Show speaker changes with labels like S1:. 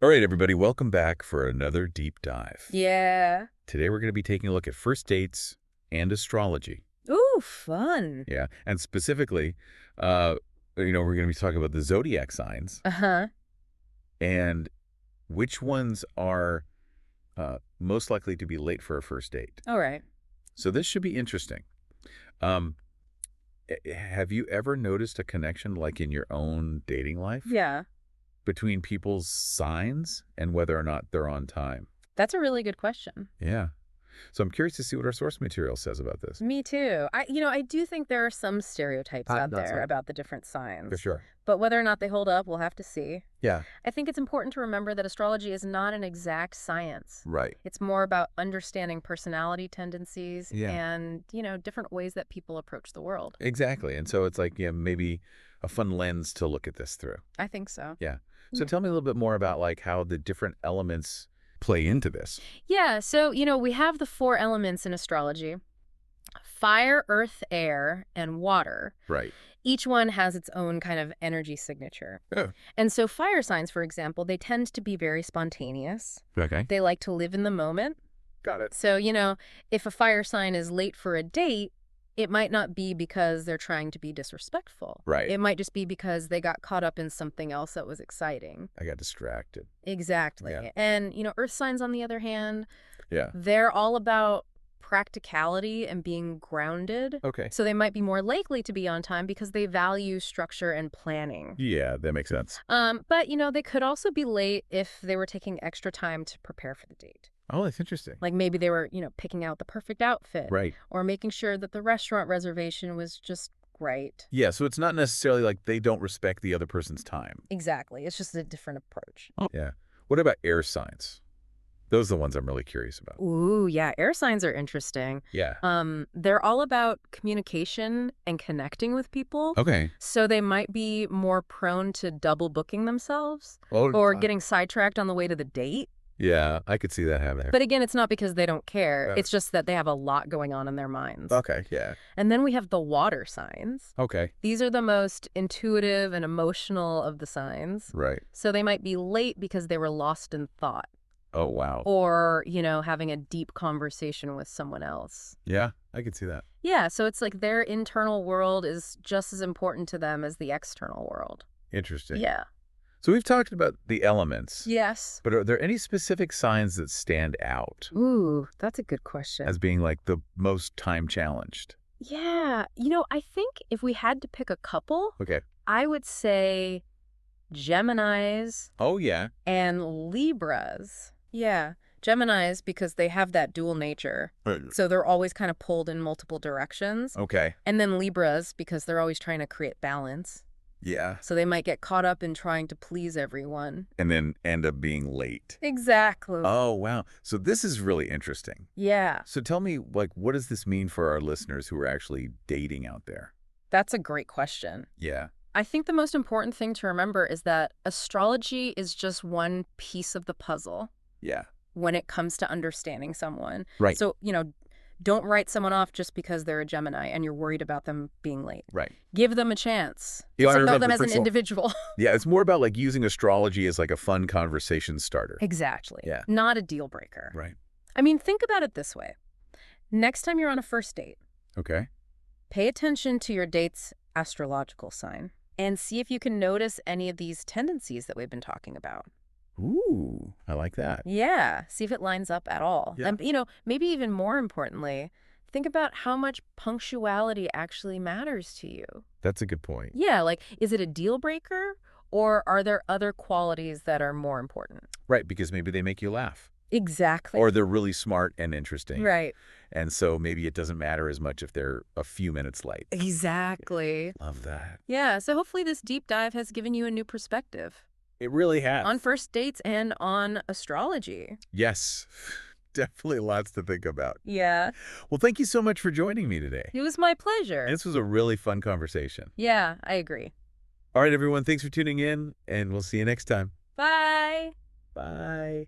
S1: All right, everybody, welcome back for another deep dive.
S2: Yeah.
S1: Today we're going to be taking a look at first dates and astrology.
S2: Ooh, fun.
S1: Yeah, and specifically, uh, we're going to be talking about the zodiac signs
S2: Uh-huh.
S1: and which ones are most likely to be late for a first date.
S2: All right.
S1: So this should be interesting. Um, have you ever noticed a connection, like in your own dating life,
S2: Yeah.
S1: between people's signs and whether or not they're on time?
S2: That's a really good question.
S1: Yeah. So I'm curious to see what our source material says about this.
S2: Me too. I do think there are some stereotypes out
S1: That's
S2: there
S1: right.
S2: about the different
S1: For
S2: signs.
S1: sure.
S2: But whether or not they hold up, we'll have to see.
S1: Yeah.
S2: I think it's important to remember that astrology is not an exact science.
S1: Right.
S2: It's more about understanding personality tendencies
S1: Yeah.
S2: and, different ways that people approach the world.
S1: Exactly. And so it's like, yeah, maybe a fun lens to look at this through.
S2: I think so.
S1: Yeah. So
S2: Yeah.
S1: tell me a little bit more about like how the different elements play into this.
S2: Yeah, so, we have the four elements in astrology: fire, earth, air, and water.
S1: Right.
S2: Each one has its own kind of energy signature.
S1: Oh.
S2: And so fire signs, for example, they tend to be very spontaneous.
S1: Okay.
S2: They like to live in the moment.
S1: Got it.
S2: So, if a fire sign is late for a date, it might not be because they're trying to be disrespectful.
S1: Right.
S2: It might just be because they got caught up in something else that was exciting.
S1: I got distracted.
S2: Exactly.
S1: Yeah.
S2: And, earth signs, on the other hand,
S1: Yeah.
S2: they're all about practicality and being grounded.
S1: Okay.
S2: So they might be more likely to be on time because they value structure and planning.
S1: Yeah, that makes sense.
S2: But, they could also be late if they were taking extra time to prepare for the date.
S1: Oh, that's interesting.
S2: Like maybe they were, picking out the perfect outfit.
S1: Right.
S2: Or making sure that the restaurant reservation was just right.
S1: Yeah, so it's not necessarily like they don't respect the other person's time.
S2: Exactly. It's just a different approach.
S1: Yeah. What about air signs? Those are the ones I'm really curious about.
S2: Ooh, yeah. Air signs are interesting.
S1: Yeah.
S2: They're all about communication and connecting with people.
S1: Okay.
S2: So they might be more prone to double booking themselves
S1: Oh,
S2: or getting sidetracked on the way to the date.
S1: yeah, I could see that happening.
S2: But again, it's not because they don't care.
S1: Yeah.
S2: It's just that they have a lot going on in their minds.
S1: Okay, yeah.
S2: And then we have the water signs.
S1: Okay.
S2: These are the most intuitive and emotional of the signs.
S1: Right.
S2: So they might be late because they were lost in thought
S1: Oh, wow.
S2: or, having a deep conversation with someone else.
S1: Yeah, I could see that.
S2: Yeah, so it's like their internal world is just as important to them as the external world.
S1: Interesting.
S2: Yeah.
S1: So we've talked about the elements.
S2: Yes.
S1: But are there any specific signs that stand out
S2: Ooh, that's a good question.
S1: as being like the most time challenged?
S2: Yeah, I think if we had to pick a couple,
S1: Okay.
S2: I would say Geminis
S1: Oh, yeah.
S2: and Libras. Yeah, Geminis because they have that dual nature.
S1: Okay.
S2: So they're always kind of pulled in multiple directions. And then Libras because they're always trying to create balance.
S1: Yeah.
S2: So they might get caught up in trying to please everyone.
S1: And then end up being late.
S2: Exactly.
S1: Oh, wow. So this is really interesting.
S2: Yeah,
S1: So tell me, like, what does this mean for our listeners who are actually dating out there?
S2: that's a great question.
S1: Yeah.
S2: I think the most important thing to remember is that astrology is just one piece of the puzzle
S1: Yeah.
S2: when it comes to understanding someone.
S1: Right.
S2: So, don't write someone off just because they're a Gemini and you're worried about them being late.
S1: Right.
S2: Give them a chance.
S1: Yeah, I
S2: Get to know
S1: remember
S2: them as an
S1: first of all-
S2: individual.
S1: Yeah, it's more about like using astrology as like a fun conversation starter.
S2: Exactly.
S1: Yeah.
S2: Not a deal breaker.
S1: Right.
S2: I mean, think about it this way. Next time you're on a first date,
S1: Okay.
S2: pay attention to your date's astrological sign and see if you can notice any of these tendencies that we've been talking about.
S1: Ooh, I like that.
S2: Yeah, see if it lines up at all.
S1: Yeah.
S2: And, maybe even more importantly, think about how much punctuality actually matters to you.
S1: That's a good point.
S2: Yeah, like, is it a deal breaker or are there other qualities that are more important?
S1: Right, because maybe they make you laugh.
S2: Exactly.
S1: Or they're really smart and interesting.
S2: Right.
S1: And so maybe it doesn't matter as much if they're a few minutes late.
S2: Exactly.
S1: Love that.
S2: Yeah, so hopefully this deep dive has given you a new perspective
S1: It really has.
S2: on first dates and on astrology.
S1: Yes. Definitely lots to think about.
S2: Yeah,
S1: Well, thank you so much for joining me today.
S2: it was my pleasure.
S1: This was a really fun conversation.
S2: Yeah, I agree.
S1: All right, everyone. Thanks for tuning in, and we'll see you next time.
S2: Bye.
S1: Bye.